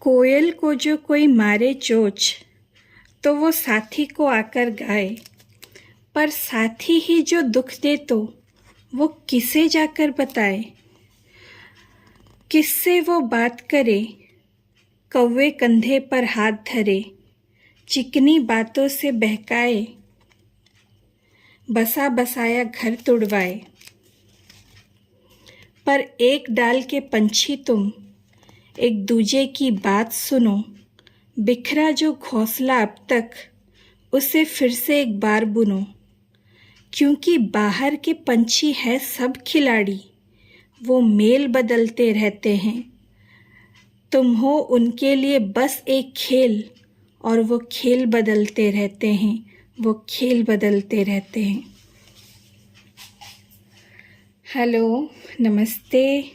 कोयल को जो कोई मारे चोंच, तो वो साथी को आकर गाए। पर साथी ही जो दुख दे तो वो किसे जाकर बताए। किससे वो बात करे, कौवे कंधे पर हाथ धरे, चिकनी बातों से बहकाए, बसा बसाया घर तुड़वाए। पर एक डाल के पंछी तुम, एक दूजे की बात सुनो। बिखरा जो घोंसला अब तक, उसे फिर से एक बार बुनो। क्योंकि बाहर के पंछी है सब खिलाड़ी, वो मेल बदलते रहते हैं। तुम हो उनके लिए बस एक खेल, और वो खेल बदलते रहते हैं, वो खेल बदलते रहते हैं। हेलो, नमस्ते,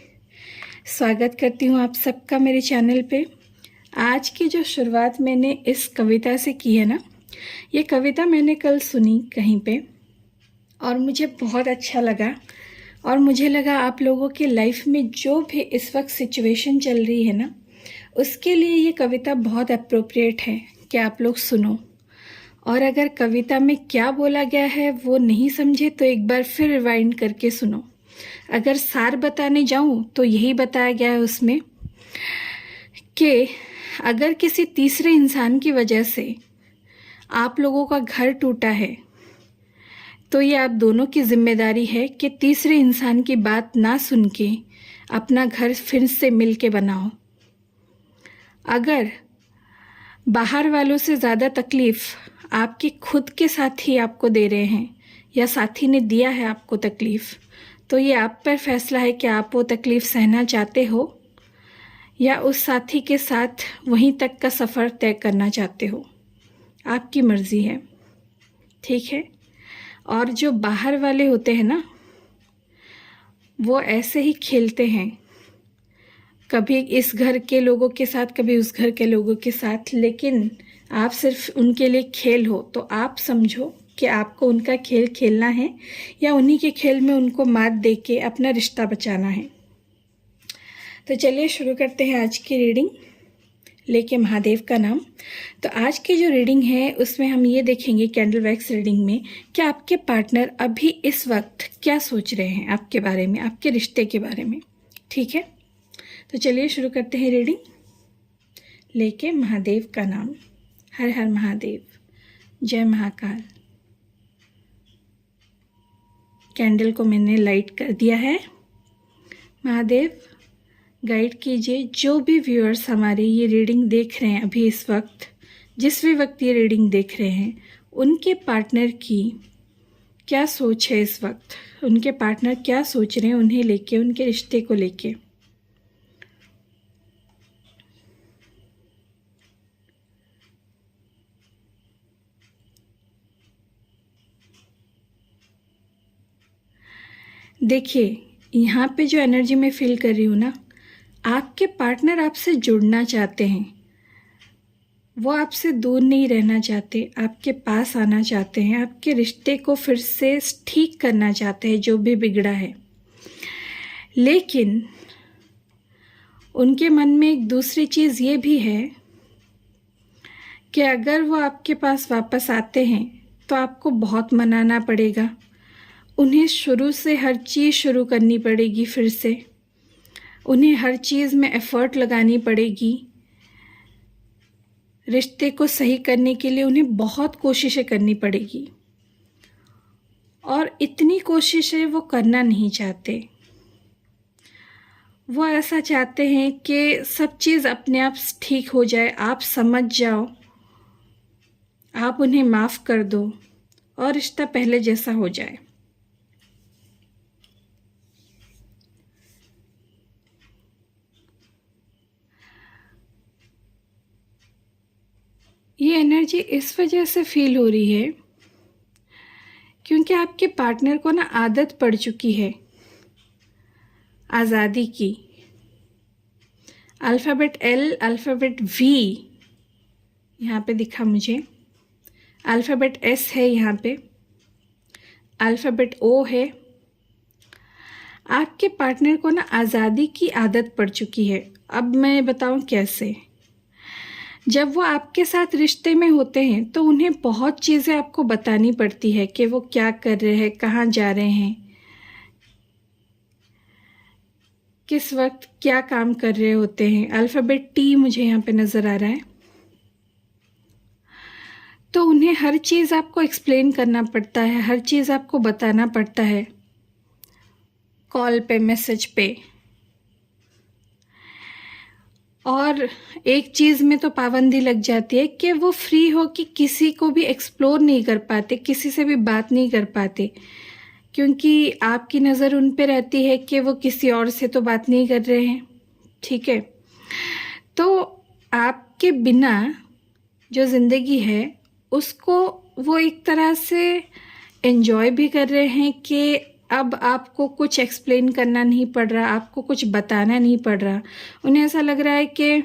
स्वागत करती हूँ आप सबका मेरे चैनल पे। आज की जो शुरुआत मैंने इस कविता से की है ना, ये कविता मैंने कल सुनी कहीं पे और मुझे बहुत अच्छा लगा। और मुझे लगा आप लोगों के लाइफ में जो भी इस वक्त सिचुएशन चल रही है ना, उसके लिए ये कविता बहुत अप्रोप्रिएट है कि आप लोग सुनो। और अगर कविता में क्या बोला गया है वो नहीं समझे तो एक बार फिर रिवाइंड करके सुनो। अगर सार बताने जाऊं तो यही बताया गया है उसमें कि अगर किसी तीसरे इंसान की वजह से आप लोगों का घर टूटा है तो ये आप दोनों की जिम्मेदारी है कि तीसरे इंसान की बात ना सुन के अपना घर फिर से मिल के बनाओ। अगर बाहर वालों से ज़्यादा तकलीफ़ आपके खुद के साथी आपको दे रहे हैं या साथी ने दिया है आपको तकलीफ़, तो ये आप पर फैसला है कि आप वो तकलीफ़ सहना चाहते हो या उस साथी के साथ वहीं तक का सफ़र तय करना चाहते हो। आपकी मर्ज़ी है, ठीक है। और जो बाहर वाले होते हैं ना, वो ऐसे ही खेलते हैं, कभी इस घर के लोगों के साथ कभी उस घर के लोगों के साथ। लेकिन आप सिर्फ उनके लिए खेल हो, तो आप समझो कि आपको उनका खेल खेलना है या उन्हीं के खेल में उनको मात दे के अपना रिश्ता बचाना है। तो चलिए शुरू करते हैं आज की रीडिंग, लेके महादेव का नाम। तो आज की जो रीडिंग है उसमें हम ये देखेंगे कैंडल वैक्स रीडिंग में कि आपके पार्टनर अभी इस वक्त क्या सोच रहे हैं आपके बारे में, आपके रिश्ते के बारे में, ठीक है। तो चलिए शुरू करते हैं रीडिंग, लेके महादेव का नाम। हर हर महादेव, जय महाकाल। कैंडल को मैंने लाइट कर दिया है। महादेव गाइड कीजिए जो भी व्यूअर्स हमारी ये रीडिंग देख रहे हैं अभी इस वक्त, जिस भी वक्त ये रीडिंग देख रहे हैं, उनके पार्टनर की क्या सोच है इस वक्त, उनके पार्टनर क्या सोच रहे हैं उन्हें लेके, उनके रिश्ते को लेके। देखिए, यहाँ पे जो एनर्जी मैं फील कर रही हूँ ना, आपके पार्टनर आपसे जुड़ना चाहते हैं, वो आपसे दूर नहीं रहना चाहते, आपके पास आना चाहते हैं, आपके रिश्ते को फिर से ठीक करना चाहते हैं जो भी बिगड़ा है। लेकिन उनके मन में एक दूसरी चीज़ ये भी है कि अगर वो आपके पास वापस आते हैं तो आपको बहुत मनाना पड़ेगा, उन्हें शुरू से हर चीज़ शुरू करनी पड़ेगी, फिर से उन्हें हर चीज़ में एफ़र्ट लगानी पड़ेगी। रिश्ते को सही करने के लिए उन्हें बहुत कोशिशें करनी पड़ेगी और इतनी कोशिशें वो करना नहीं चाहते। वो ऐसा चाहते हैं कि सब चीज़ अपने आप ठीक हो जाए, आप समझ जाओ, आप उन्हें माफ़ कर दो और रिश्ता पहले जैसा हो जाए। ये एनर्जी इस वजह से फील हो रही है क्योंकि आपके पार्टनर को ना आदत पड़ चुकी है आज़ादी की। अल्फ़ाबेट एल, अल्फ़ाबेट वी यहाँ पे दिखा मुझे, अल्फ़ाबेट एस है यहाँ पे, अल्फ़ाबेट ओ है। आपके पार्टनर को ना आज़ादी की आदत पड़ चुकी है। अब मैं बताऊँ कैसे। जब वो आपके साथ रिश्ते में होते हैं तो उन्हें बहुत चीज़ें आपको बतानी पड़ती है कि वो क्या कर रहे हैं, कहाँ जा रहे हैं, किस वक्त क्या काम कर रहे होते हैं। अल्फ़ाबेट टी मुझे यहाँ पे नज़र आ रहा है। तो उन्हें हर चीज़ आपको एक्सप्लेन करना पड़ता है, हर चीज़ आपको बताना पड़ता है, कॉल पे, मैसेज पे। और एक चीज़ में तो पाबंदी लग जाती है कि वो फ्री हो कि किसी को भी एक्सप्लोर नहीं कर पाते, किसी से भी बात नहीं कर पाते, क्योंकि आपकी नज़र उन पे रहती है कि वो किसी और से तो बात नहीं कर रहे हैं। ठीक है, तो आपके बिना जो ज़िंदगी है उसको वो एक तरह से एंजॉय भी कर रहे हैं कि अब आपको कुछ एक्सप्लेन करना नहीं पड़ रहा, आपको कुछ बताना नहीं पड़ रहा। उन्हें ऐसा लग रहा है कि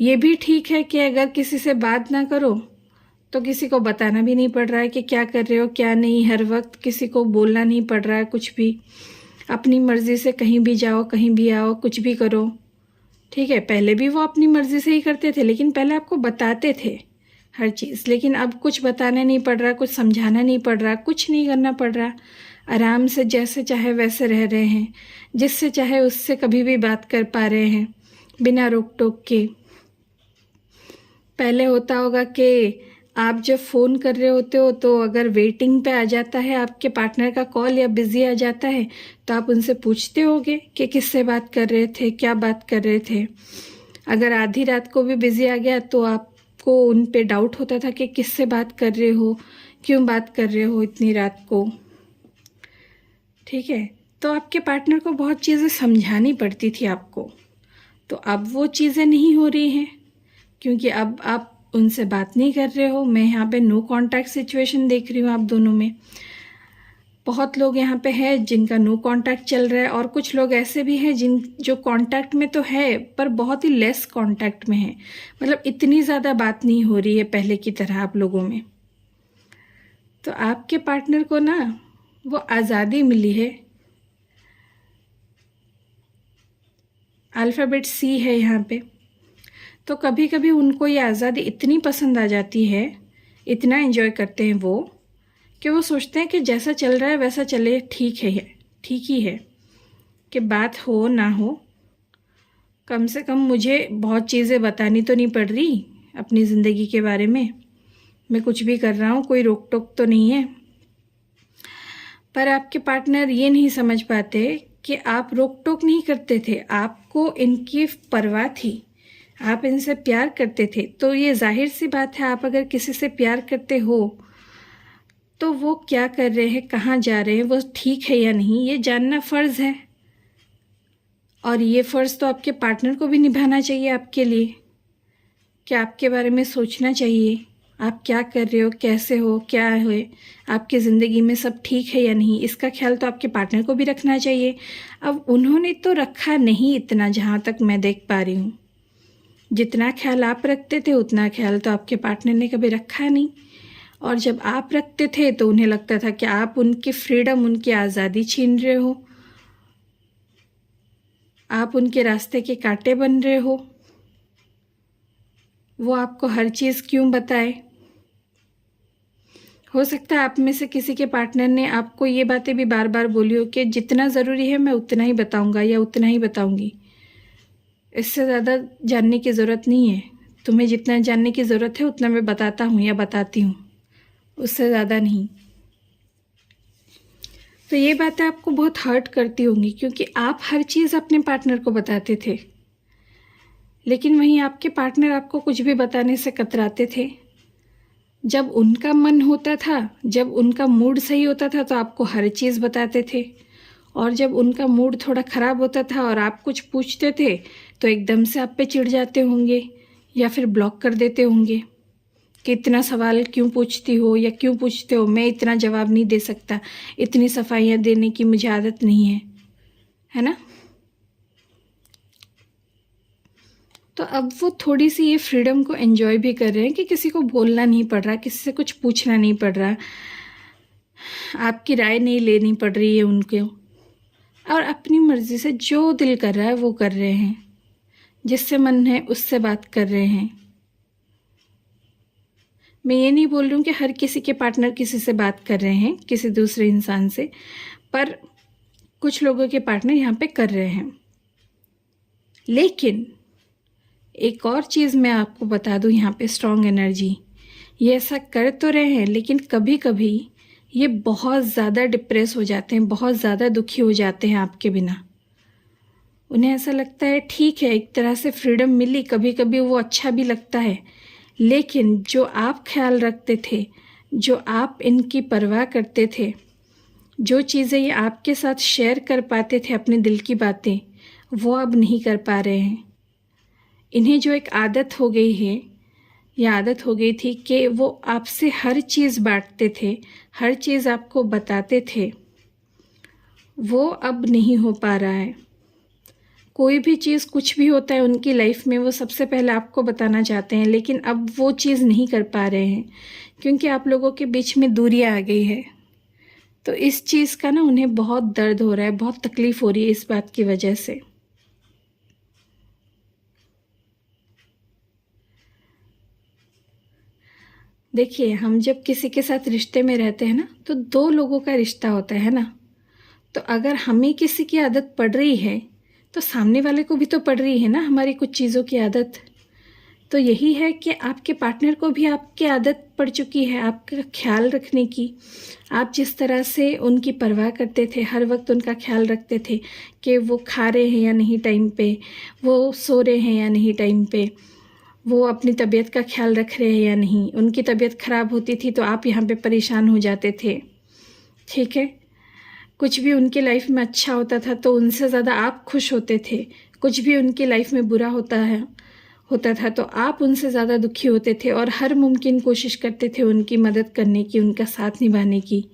ये भी ठीक है कि अगर किसी से बात ना करो तो किसी को बताना भी नहीं पड़ रहा है कि क्या कर रहे हो क्या नहीं, हर वक्त किसी को बोलना नहीं पड़ रहा है कुछ भी, अपनी मर्ज़ी से कहीं भी जाओ, कहीं भी आओ, कुछ भी करो। ठीक है, पहले भी वो अपनी मर्ज़ी से ही करते थे, लेकिन पहले आपको बताते थे हर चीज़, लेकिन अब कुछ बताना नहीं पड़ रहा, कुछ समझाना नहीं पड़ रहा, कुछ नहीं करना पड़ रहा। आराम से जैसे चाहे वैसे रह रहे हैं, जिससे चाहे उससे कभी भी बात कर पा रहे हैं बिना रोक टोक के। पहले होता होगा कि आप जब फ़ोन कर रहे होते हो तो अगर वेटिंग पे आ जाता है आपके पार्टनर का कॉल या बिज़ी आ जाता है तो आप उनसे पूछते होगे कि किससे बात कर रहे थे, क्या बात कर रहे थे। अगर आधी रात को भी बिज़ी आ गया तो आपको उन पे डाउट होता था कि किससे बात कर रहे हो, क्यों बात कर रहे हो इतनी रात को। ठीक है, तो आपके पार्टनर को बहुत चीज़ें समझानी पड़ती थी आपको, तो अब वो चीज़ें नहीं हो रही हैं क्योंकि अब आप उनसे बात नहीं कर रहे हो। मैं यहाँ पे नो कांटेक्ट सिचुएशन देख रही हूँ आप दोनों में। बहुत लोग यहाँ पे हैं जिनका नो कांटेक्ट चल रहा है और कुछ लोग ऐसे भी हैं जो कांटेक्ट में तो है पर बहुत ही लेस कांटेक्ट में है, मतलब इतनी ज़्यादा बात नहीं हो रही है पहले की तरह आप लोगों में। तो आपके पार्टनर को ना वो आज़ादी मिली है। अल्फ़ाबेट सी है यहाँ पे, तो कभी कभी उनको ये आज़ादी इतनी पसंद आ जाती है, इतना एंजॉय करते हैं वो, कि वो सोचते हैं कि जैसा चल रहा है वैसा चले, ठीक है, ठीक ही है, कि बात हो ना हो, कम से कम मुझे बहुत चीज़ें बतानी तो नहीं पड़ रही अपनी ज़िंदगी के बारे में, मैं कुछ भी कर रहा हूँ, कोई रोक टोक तो नहीं है। पर आपके पार्टनर ये नहीं समझ पाते कि आप रोक टोक नहीं करते थे, आपको इनकी परवाह थी, आप इनसे प्यार करते थे। तो ये जाहिर सी बात है, आप अगर किसी से प्यार करते हो तो वो क्या कर रहे हैं, कहाँ जा रहे हैं, वो ठीक है या नहीं, ये जानना फ़र्ज़ है। और ये फ़र्ज़ तो आपके पार्टनर को भी निभाना चाहिए आपके लिए, कि आपके बारे में सोचना चाहिए, आप क्या कर रहे हो, कैसे हो, क्या है, आपकी ज़िंदगी में सब ठीक है या नहीं, इसका ख्याल तो आपके पार्टनर को भी रखना चाहिए। अब उन्होंने तो रखा नहीं इतना, जहाँ तक मैं देख पा रही हूँ। जितना ख्याल आप रखते थे उतना ख्याल तो आपके पार्टनर ने कभी रखा नहीं। और जब आप रखते थे तो उन्हें लगता था कि आप उनकी फ्रीडम, उनकी आज़ादी छीन रहे हो, आप उनके रास्ते के कांटे बन रहे हो। वो आपको हर चीज़ क्यों बताए। हो सकता है आप में से किसी के पार्टनर ने आपको ये बातें भी बार बार बोली हो कि जितना ज़रूरी है मैं उतना ही बताऊंगा या उतना ही बताऊंगी, इससे ज़्यादा जानने की ज़रूरत नहीं है, तुम्हें जितना जानने की ज़रूरत है उतना मैं बताता हूँ या बताती हूँ, उससे ज़्यादा नहीं। तो ये बातें आपको बहुत हर्ट करती होंगी क्योंकि आप हर चीज़ अपने पार्टनर को बताते थे, लेकिन वहीं आपके पार्टनर आपको कुछ भी बताने से कतराते थे। जब उनका मन होता था, जब उनका मूड सही होता था तो आपको हर चीज़ बताते थे, और जब उनका मूड थोड़ा ख़राब होता था और आप कुछ पूछते थे तो एकदम से आप पे चिढ़ जाते होंगे या फिर ब्लॉक कर देते होंगे कि इतना सवाल क्यों पूछती हो या क्यों पूछते हो, मैं इतना जवाब नहीं दे सकता, इतनी सफाइयाँ देने की मुझे आदत नहीं है ना। तो अब वो थोड़ी सी ये फ्रीडम को एंजॉय भी कर रहे हैं कि किसी को बोलना नहीं पड़ रहा, किसी से कुछ पूछना नहीं पड़ रहा, आपकी राय नहीं लेनी पड़ रही है उनको, और अपनी मर्ज़ी से जो दिल कर रहा है वो कर रहे हैं। जिससे मन है उससे बात कर रहे हैं। मैं ये नहीं बोल रही हूँ कि हर किसी के पार्टनर किसी से बात कर रहे हैं, किसी दूसरे इंसान से, पर कुछ लोगों के पार्टनर यहाँ पे कर रहे हैं। लेकिन एक और चीज़ मैं आपको बता दूँ यहाँ पे, स्ट्रॉन्ग एनर्जी ये ऐसा कर तो रहे हैं, लेकिन कभी कभी ये बहुत ज़्यादा डिप्रेस हो जाते हैं, बहुत ज़्यादा दुखी हो जाते हैं आपके बिना। उन्हें ऐसा लगता है ठीक है, एक तरह से फ्रीडम मिली, कभी कभी वो अच्छा भी लगता है, लेकिन जो आप ख्याल रखते थे, जो आप इनकी परवाह करते थे, जो चीज़ें ये आपके साथ शेयर कर पाते थे, अपने दिल की बातें, वो अब नहीं कर पा रहे हैं। इन्हें जो एक आदत हो गई है, ये आदत हो गई थी कि वो आपसे हर चीज़ बांटते थे, हर चीज़ आपको बताते थे, वो अब नहीं हो पा रहा है। कोई भी चीज़, कुछ भी होता है उनकी लाइफ में, वो सबसे पहले आपको बताना चाहते हैं, लेकिन अब वो चीज़ नहीं कर पा रहे हैं क्योंकि आप लोगों के बीच में दूरियां आ गई है। तो इस चीज़ का ना उन्हें बहुत दर्द हो रहा है, बहुत तकलीफ़ हो रही है इस बात की वजह से। देखिए, हम जब किसी के साथ रिश्ते में रहते हैं ना, तो दो लोगों का रिश्ता होता है ना। तो अगर हमें किसी की आदत पड़ रही है तो सामने वाले को भी तो पड़ रही है ना हमारी कुछ चीज़ों की आदत। तो यही है कि आपके पार्टनर को भी आपकी आदत पड़ चुकी है आपका ख्याल रखने की। आप जिस तरह से उनकी परवाह करते थे, हर वक्त उनका ख्याल रखते थे कि वो खा रहे हैं या नहीं टाइम पे, वो सो रहे हैं या नहीं टाइम पे, वो अपनी तबीयत का ख्याल रख रहे हैं या नहीं। उनकी तबीयत ख़राब होती थी तो आप यहाँ पे परेशान हो जाते थे, ठीक है। कुछ भी उनकी लाइफ में अच्छा होता था तो उनसे ज़्यादा आप खुश होते थे। कुछ भी उनकी लाइफ में बुरा होता था तो आप उनसे ज़्यादा दुखी होते थे और हर मुमकिन कोशिश करते थे उनकी मदद करने की, उनका साथ निभाने की।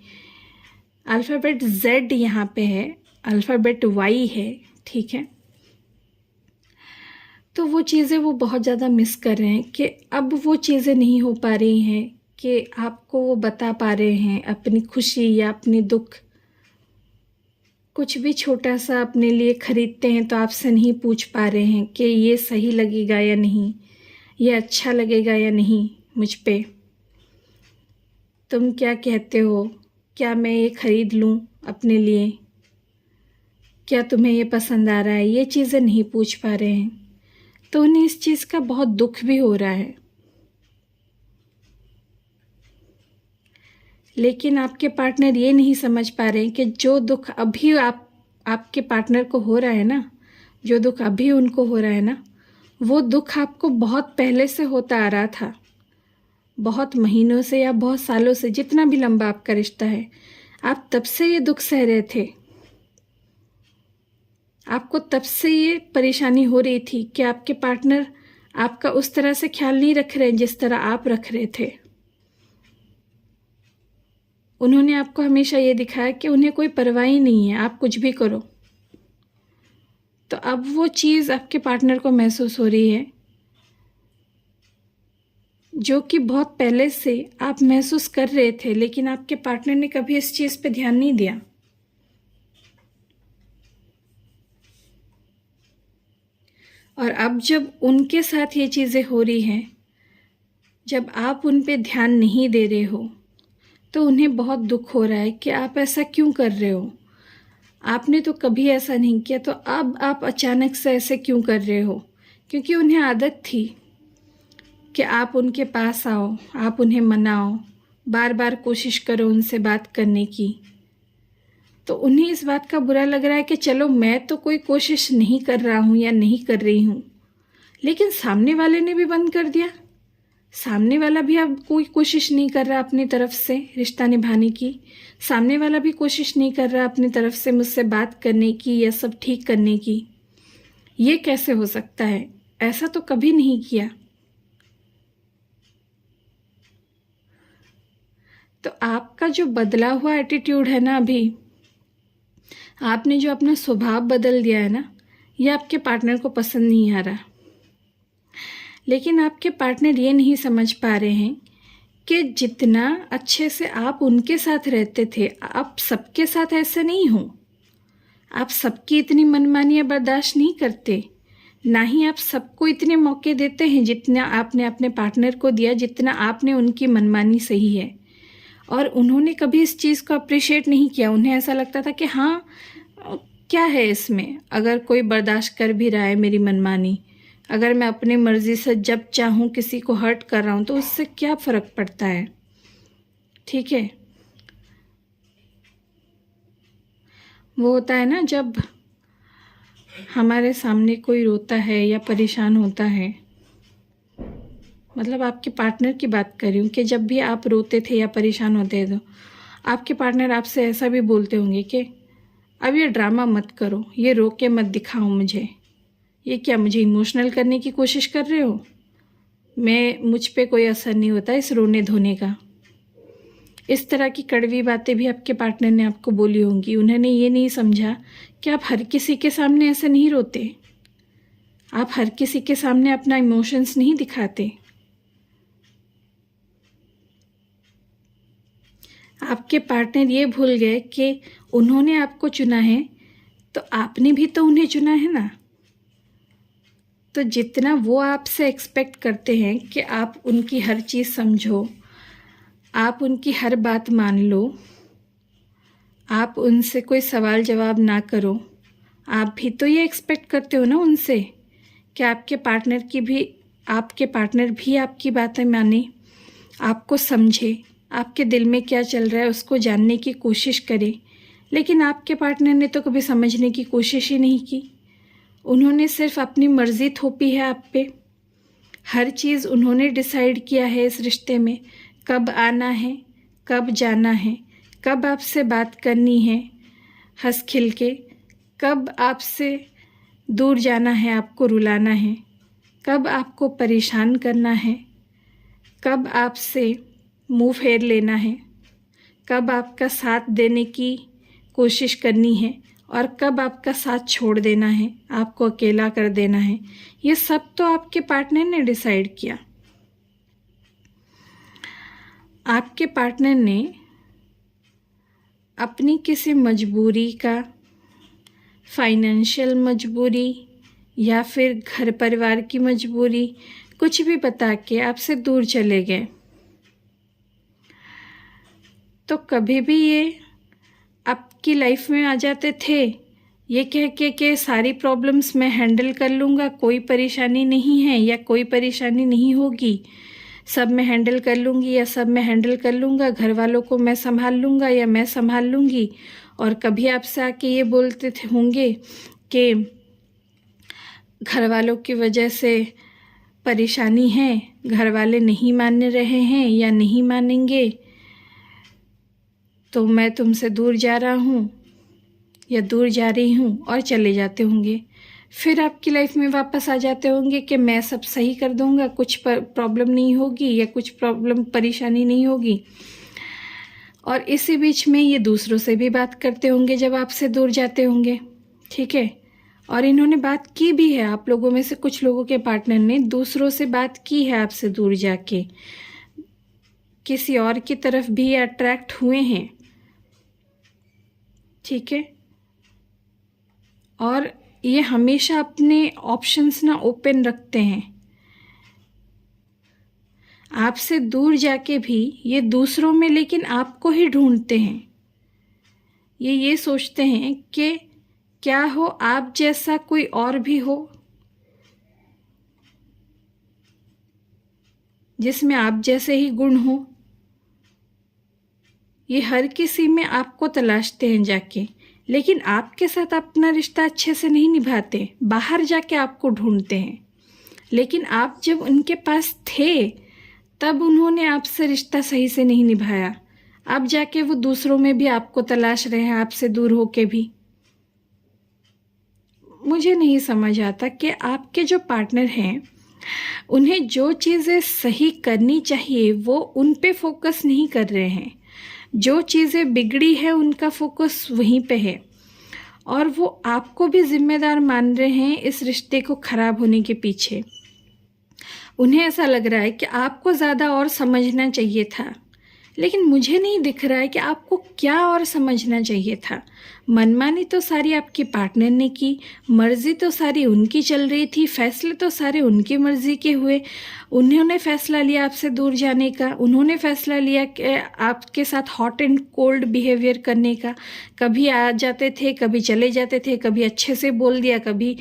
अल्फ़ाबेट Z यहाँ पे है, अल्फ़ाबेट Y है, ठीक है। तो वो चीज़ें वो बहुत ज़्यादा मिस कर रहे हैं कि अब वो चीज़ें नहीं हो पा रही हैं कि आपको वो बता पा रहे हैं अपनी खुशी या अपनी दुख। कुछ भी छोटा सा अपने लिए ख़रीदते हैं तो आपसे नहीं पूछ पा रहे हैं कि ये सही लगेगा या नहीं, ये अच्छा लगेगा या नहीं मुझ पे, तुम क्या कहते हो, क्या मैं ये ख़रीद लूँ अपने लिए, क्या तुम्हें ये पसंद आ रहा है, ये चीज़ें नहीं पूछ पा रहे हैं। तो उन्हें इस चीज़ का बहुत दुख भी हो रहा है। लेकिन आपके पार्टनर ये नहीं समझ पा रहे हैं कि जो दुख अभी आपके पार्टनर को हो रहा है ना, जो दुख अभी उनको हो रहा है ना, वो दुख आपको बहुत पहले से होता आ रहा था, बहुत महीनों से या बहुत सालों से, जितना भी लंबा आपका रिश्ता है, आप तब से ये दुख सह रहे थे। आपको तब से ये परेशानी हो रही थी कि आपके पार्टनर आपका उस तरह से ख्याल नहीं रख रहे हैं जिस तरह आप रख रहे थे। उन्होंने आपको हमेशा ये दिखाया कि उन्हें कोई परवाह ही नहीं है, आप कुछ भी करो। तो अब वो चीज़ आपके पार्टनर को महसूस हो रही है जो कि बहुत पहले से आप महसूस कर रहे थे, लेकिन आपके पार्टनर ने कभी इस चीज़ पे ध्यान नहीं दिया। और अब जब उनके साथ ये चीज़ें हो रही हैं, जब आप उन पे ध्यान नहीं दे रहे हो, तो उन्हें बहुत दुख हो रहा है कि आप ऐसा क्यों कर रहे हो, आपने तो कभी ऐसा नहीं किया, तो अब आप अचानक से ऐसे क्यों कर रहे हो। क्योंकि उन्हें आदत थी कि आप उनके पास आओ, आप उन्हें मनाओ, बार बार कोशिश करो उनसे बात करने की। तो उन्हें इस बात का बुरा लग रहा है कि चलो मैं तो कोई कोशिश नहीं कर रहा हूँ या नहीं कर रही हूँ, लेकिन सामने वाले ने भी बंद कर दिया। सामने वाला भी अब कोई कोशिश नहीं कर रहा अपनी तरफ से रिश्ता निभाने की, सामने वाला भी कोशिश नहीं कर रहा अपनी तरफ से मुझसे बात करने की या सब ठीक करने की। ये कैसे हो सकता है, ऐसा तो कभी नहीं किया। तो आपका जो बदला हुआ एटीट्यूड है ना, अभी आपने जो अपना स्वभाव बदल दिया है ना, ये आपके पार्टनर को पसंद नहीं आ रहा। लेकिन आपके पार्टनर ये नहीं समझ पा रहे हैं कि जितना अच्छे से आप उनके साथ रहते थे, आप सबके साथ ऐसे नहीं हो। आप सबकी इतनी मनमानियाँ बर्दाश्त नहीं करते। ना ही आप सबको इतने मौके देते हैं जितना आपने अपने पार्टनर को दिया, जितना आपने उनकी मनमानी सही है। और उन्होंने कभी इस चीज़ को अप्रिशिएट नहीं किया। उन्हें ऐसा लगता था कि हाँ, क्या है इसमें, अगर कोई बर्दाश्त कर भी रहा है मेरी मनमानी, अगर मैं अपनी मर्ज़ी से जब चाहूँ किसी को हर्ट कर रहा हूँ तो उससे क्या फ़र्क पड़ता है। ठीक है, वो होता है ना, जब हमारे सामने कोई रोता है या परेशान होता है, मतलब आपके पार्टनर की बात कर रही हूँ, कि जब भी आप रोते थे या परेशान होते थे तो आपके पार्टनर आपसे ऐसा भी बोलते होंगे कि अब ये ड्रामा मत करो, ये रो के मत दिखाओ मुझे, ये क्या मुझे इमोशनल करने की कोशिश कर रहे हो, मुझ पे कोई असर नहीं होता इस रोने धोने का। इस तरह की कड़वी बातें भी आपके पार्टनर ने आपको बोली होंगी। उन्होंने ये नहीं समझा कि आप हर किसी के सामने ऐसे नहीं रोते, आप हर किसी के सामने अपना इमोशंस नहीं दिखाते। आपके पार्टनर ये भूल गए कि उन्होंने आपको चुना है तो आपने भी तो उन्हें चुना है ना। तो जितना वो आपसे एक्सपेक्ट करते हैं कि आप उनकी हर चीज़ समझो, आप उनकी हर बात मान लो, आप उनसे कोई सवाल जवाब ना करो, आप भी तो ये एक्सपेक्ट करते हो ना उनसे कि आपके पार्टनर भी आपकी बातें माने, आपको समझे, आपके दिल में क्या चल रहा है उसको जानने की कोशिश करे। लेकिन आपके पार्टनर ने तो कभी समझने की कोशिश ही नहीं की। उन्होंने सिर्फ अपनी मर्ज़ी थोपी है आप पे। हर चीज़ उन्होंने डिसाइड किया है इस रिश्ते में, कब आना है, कब जाना है, कब आपसे बात करनी है हंस खिल के, कब आपसे दूर जाना है, आपको रुलाना है, कब आपको परेशान करना है, कब आपसे मुंह फेर लेना है, कब आपका साथ देने की कोशिश करनी है और कब आपका साथ छोड़ देना है, आपको अकेला कर देना है। ये सब तो आपके पार्टनर ने डिसाइड किया। आपके पार्टनर ने अपनी किसी मजबूरी का, फाइनेंशियल मजबूरी या फिर घर परिवार की मजबूरी, कुछ भी बता के आपसे दूर चले गए। तो कभी भी ये आपकी लाइफ में आ जाते थे ये कह के कि सारी प्रॉब्लम्स मैं हैंडल कर लूँगा, कोई परेशानी नहीं है या कोई परेशानी नहीं होगी, सब मैं हैंडल कर लूँगी या सब मैं हैंडल कर लूँगा, घर वालों को मैं संभाल लूँगा या मैं संभाल लूँगी। और कभी आपसे आके ये बोलते थे होंगे कि घर वालों की वजह से परेशानी है, घर वाले नहीं मान रहे हैं या नहीं मानेंगे तो मैं तुमसे दूर जा रहा हूँ या दूर जा रही हूँ, और चले जाते होंगे। फिर आपकी लाइफ में वापस आ जाते होंगे कि मैं सब सही कर दूँगा, कुछ प्रॉब्लम नहीं होगी या कुछ प्रॉब्लम परेशानी नहीं होगी। और इसी बीच में ये दूसरों से भी बात करते होंगे जब आपसे दूर जाते होंगे। ठीक है, और इन्होंने बात की भी है, आप लोगों में से कुछ लोगों के पार्टनर ने दूसरों से बात की है आपसे दूर जाके, किसी और की तरफ भी अट्रैक्ट हुए हैं। ठीक है, और ये हमेशा अपने ऑप्शंस ना ओपन रखते हैं। आपसे दूर जाके भी ये दूसरों में लेकिन आपको ही ढूंढते हैं। ये सोचते हैं कि क्या हो आप जैसा कोई और भी हो जिसमें आप जैसे ही गुण हो। ये हर किसी में आपको तलाशते हैं जाके, लेकिन आपके साथ अपना रिश्ता अच्छे से नहीं निभाते, बाहर जाके आपको ढूंढते हैं। लेकिन आप जब उनके पास थे तब उन्होंने आपसे रिश्ता सही से नहीं निभाया। अब जाके वो दूसरों में भी आपको तलाश रहे हैं, आपसे दूर होके भी। मुझे नहीं समझ आता कि आपके जो पार्टनर हैं उन्हें जो चीज़ें सही करनी चाहिए वो उन पे फोकस नहीं कर रहे हैं। जो चीज़ें बिगड़ी है उनका फोकस वहीं पे है, और वो आपको भी जिम्मेदार मान रहे हैं इस रिश्ते को ख़राब होने के पीछे। उन्हें ऐसा लग रहा है कि आपको ज़्यादा और समझना चाहिए था, लेकिन मुझे नहीं दिख रहा है कि आपको क्या और समझना चाहिए था। मनमानी तो सारी आपकी पार्टनर ने की, मर्जी तो सारी उनकी चल रही थी, फैसले तो सारे उनकी मर्जी के हुए। उन्होंने फैसला लिया आपसे दूर जाने का, उन्होंने फैसला लिया कि आपके साथ हॉट एंड कोल्ड बिहेवियर करने का। कभी आ जाते थे, कभी चले जाते थे, कभी अच्छे से बोल दिया, कभी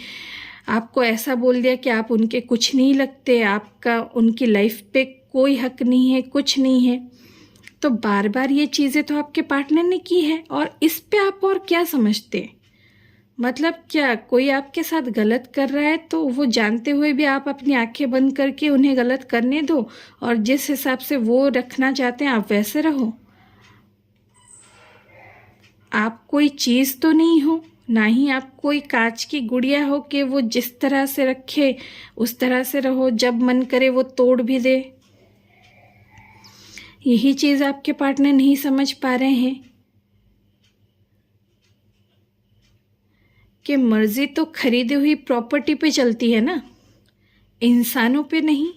आपको ऐसा बोल दिया कि आप उनके कुछ नहीं लगते, आपका उनकी लाइफ पे कोई हक नहीं है, कुछ नहीं है। तो बार बार ये चीज़ें तो आपके पार्टनर ने की है, और इस पे आप और क्या समझते? मतलब क्या कोई आपके साथ गलत कर रहा है तो वो जानते हुए भी आप अपनी आंखें बंद करके उन्हें गलत करने दो, और जिस हिसाब से वो रखना चाहते हैं आप वैसे रहो? आप कोई चीज़ तो नहीं हो, ना ही आप कोई कांच की गुड़िया हो कि वो जिस तरह से रखे उस तरह से रहो, जब मन करे वो तोड़ भी दे। यही चीज़ आपके पार्टनर नहीं समझ पा रहे हैं कि मर्जी तो खरीदी हुई प्रॉपर्टी पे चलती है ना, इंसानों पे नहीं।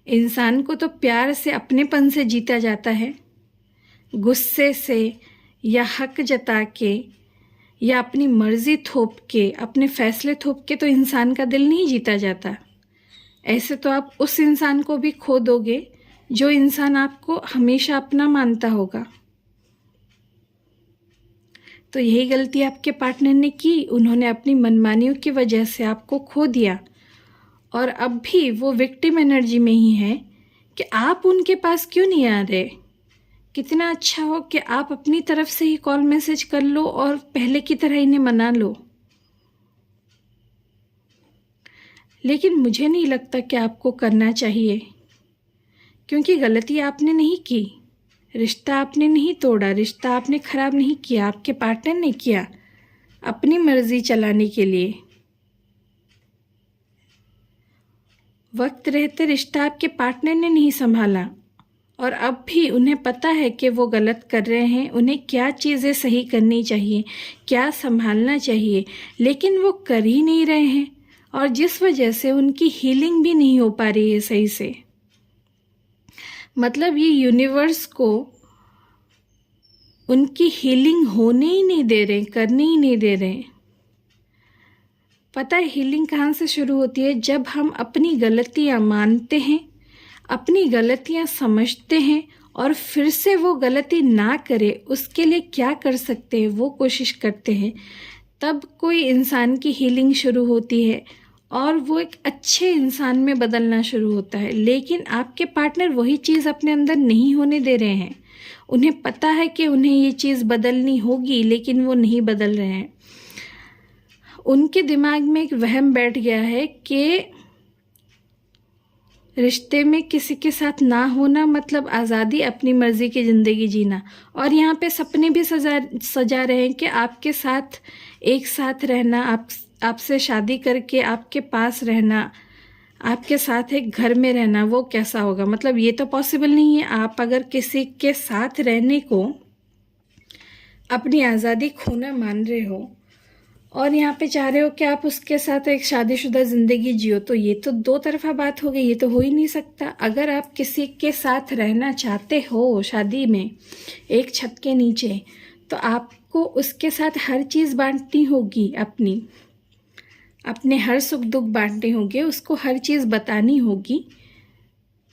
इंसान को तो प्यार से, अपनेपन से जीता जाता है, गुस्से से या हक जता के या अपनी मर्जी थोप के, अपने फैसले थोप के तो इंसान का दिल नहीं जीता जाता। ऐसे तो आप उस इंसान को भी खो दोगे जो इंसान आपको हमेशा अपना मानता होगा। तो यही गलती आपके पार्टनर ने की, उन्होंने अपनी मनमानियों की वजह से आपको खो दिया, और अब भी वो विक्टिम एनर्जी में ही है कि आप उनके पास क्यों नहीं आ रहे। कितना अच्छा हो कि आप अपनी तरफ से ही कॉल मैसेज कर लो और पहले की तरह इन्हें मना लो, लेकिन मुझे नहीं लगता कि आपको करना चाहिए, क्योंकि गलती आपने नहीं की, रिश्ता आपने नहीं तोड़ा, रिश्ता आपने ख़राब नहीं किया, आपके पार्टनर ने किया अपनी मर्जी चलाने के लिए। वक्त रहते रिश्ता आपके पार्टनर ने नहीं संभाला, और अब भी उन्हें पता है कि वो गलत कर रहे हैं, उन्हें क्या चीज़ें सही करनी चाहिए, क्या संभालना चाहिए, लेकिन वो कर ही नहीं रहे हैं, और जिस वजह से उनकी हीलिंग भी नहीं हो पा रही है सही से। मतलब ये यूनिवर्स को उनकी हीलिंग होने ही नहीं दे रहे, करने ही नहीं दे रहे। पता है हीलिंग कहाँ से शुरू होती है? जब हम अपनी गलतियाँ मानते हैं, अपनी गलतियाँ समझते हैं, और फिर से वो गलती ना करे उसके लिए क्या कर सकते हैं वो कोशिश करते हैं, तब कोई इंसान की हीलिंग शुरू होती है और वो एक अच्छे इंसान में बदलना शुरू होता है। लेकिन आपके पार्टनर वही चीज़ अपने अंदर नहीं होने दे रहे हैं। उन्हें पता है कि उन्हें ये चीज़ बदलनी होगी, लेकिन वो नहीं बदल रहे हैं। उनके दिमाग में एक वहम बैठ गया है कि रिश्ते में किसी के साथ ना होना मतलब आज़ादी, अपनी मर्ज़ी की ज़िंदगी जीना। और यहाँ पे सपने भी सजा रहे हैं कि आपके साथ एक साथ रहना, आपसे शादी करके आपके पास रहना, आपके साथ एक घर में रहना, वो कैसा होगा। मतलब ये तो पॉसिबल नहीं है। आप अगर किसी के साथ रहने को अपनी आज़ादी खोना मान रहे हो और यहाँ पे चाह रहे हो कि आप उसके साथ एक शादीशुदा ज़िंदगी जियो, तो ये तो दो तरफा बात हो गई, ये तो हो ही नहीं सकता। अगर आप किसी के साथ रहना चाहते हो शादी में एक छत के नीचे, तो आपको उसके साथ हर चीज़ बांटनी होगी, अपने हर सुख दुख बांटने होंगे, उसको हर चीज़ बतानी होगी।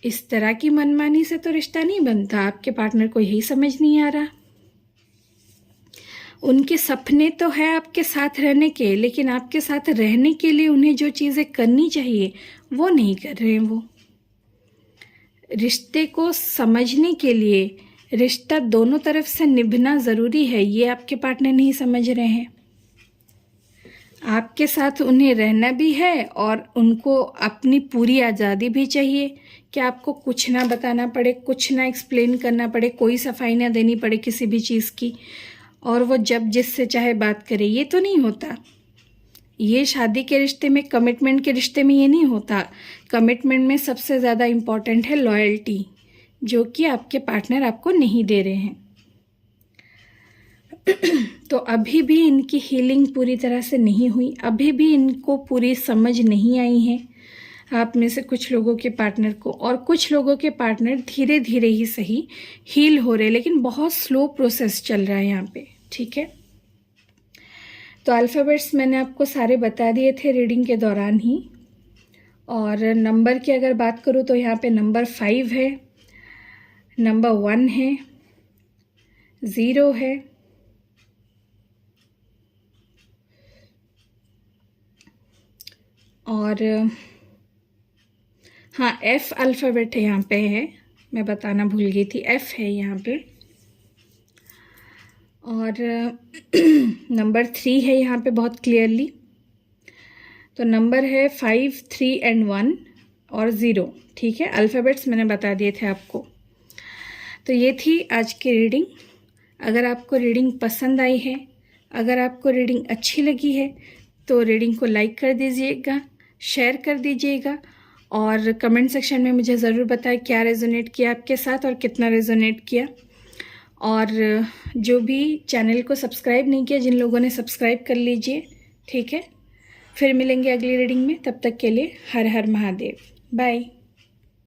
इस तरह की मनमानी से तो रिश्ता नहीं बनता। आपके पार्टनर को यही समझ नहीं आ रहा। उनके सपने तो है आपके साथ रहने के, लेकिन आपके साथ रहने के लिए उन्हें जो चीज़ें करनी चाहिए वो नहीं कर रहे हैं। वो रिश्ते को समझने के लिए रिश्ता दोनों तरफ से निभना ज़रूरी है, ये आपके पार्टनर नहीं समझ रहे हैं। आपके साथ उन्हें रहना भी है और उनको अपनी पूरी आज़ादी भी चाहिए कि आपको कुछ ना बताना पड़े, कुछ ना एक्सप्लेन करना पड़े, कोई सफाई ना देनी पड़े किसी भी चीज़ की, और वो जब जिससे चाहे बात करे। ये तो नहीं होता। ये शादी के रिश्ते में, कमिटमेंट के रिश्ते में ये नहीं होता। कमिटमेंट में सबसे ज़्यादा इम्पॉर्टेंट है लॉयल्टी, जो कि आपके पार्टनर आपको नहीं दे रहे हैं। तो अभी भी इनकी हीलिंग पूरी तरह से नहीं हुई, अभी भी इनको पूरी समझ नहीं आई है। आप में से कुछ लोगों के पार्टनर को, और कुछ लोगों के पार्टनर धीरे धीरे ही सही हील हो रहे, लेकिन बहुत स्लो प्रोसेस चल रहा है यहाँ पे, ठीक है। तो अल्फ़ाबेट्स मैंने आपको सारे बता दिए थे रीडिंग के दौरान ही। और नंबर की अगर बात करूँ तो यहाँ पे नंबर 5 है, नंबर 1 है, 0 है, और हाँ F अल्फ़ाबेट है यहाँ पे है, मैं बताना भूल गई थी, F है यहाँ पे। और नंबर 3 है यहाँ पे बहुत क्लियरली। तो नंबर है 5, 3 एंड 1 और 0, ठीक है। अल्फ़ाबेट्स मैंने बता दिए थे आपको। तो ये थी आज की रीडिंग। अगर आपको रीडिंग पसंद आई है, अगर आपको रीडिंग अच्छी लगी है, तो रीडिंग को लाइक कर दीजिएगा, शेयर कर दीजिएगा, और कमेंट सेक्शन में मुझे ज़रूर बताएं क्या रेजोनेट किया आपके साथ और कितना रेजोनेट किया। और जो भी चैनल को सब्सक्राइब नहीं किया, जिन लोगों ने सब्सक्राइब कर लीजिए, ठीक है। फिर मिलेंगे अगली रीडिंग में, तब तक के लिए हर हर महादेव, बाय।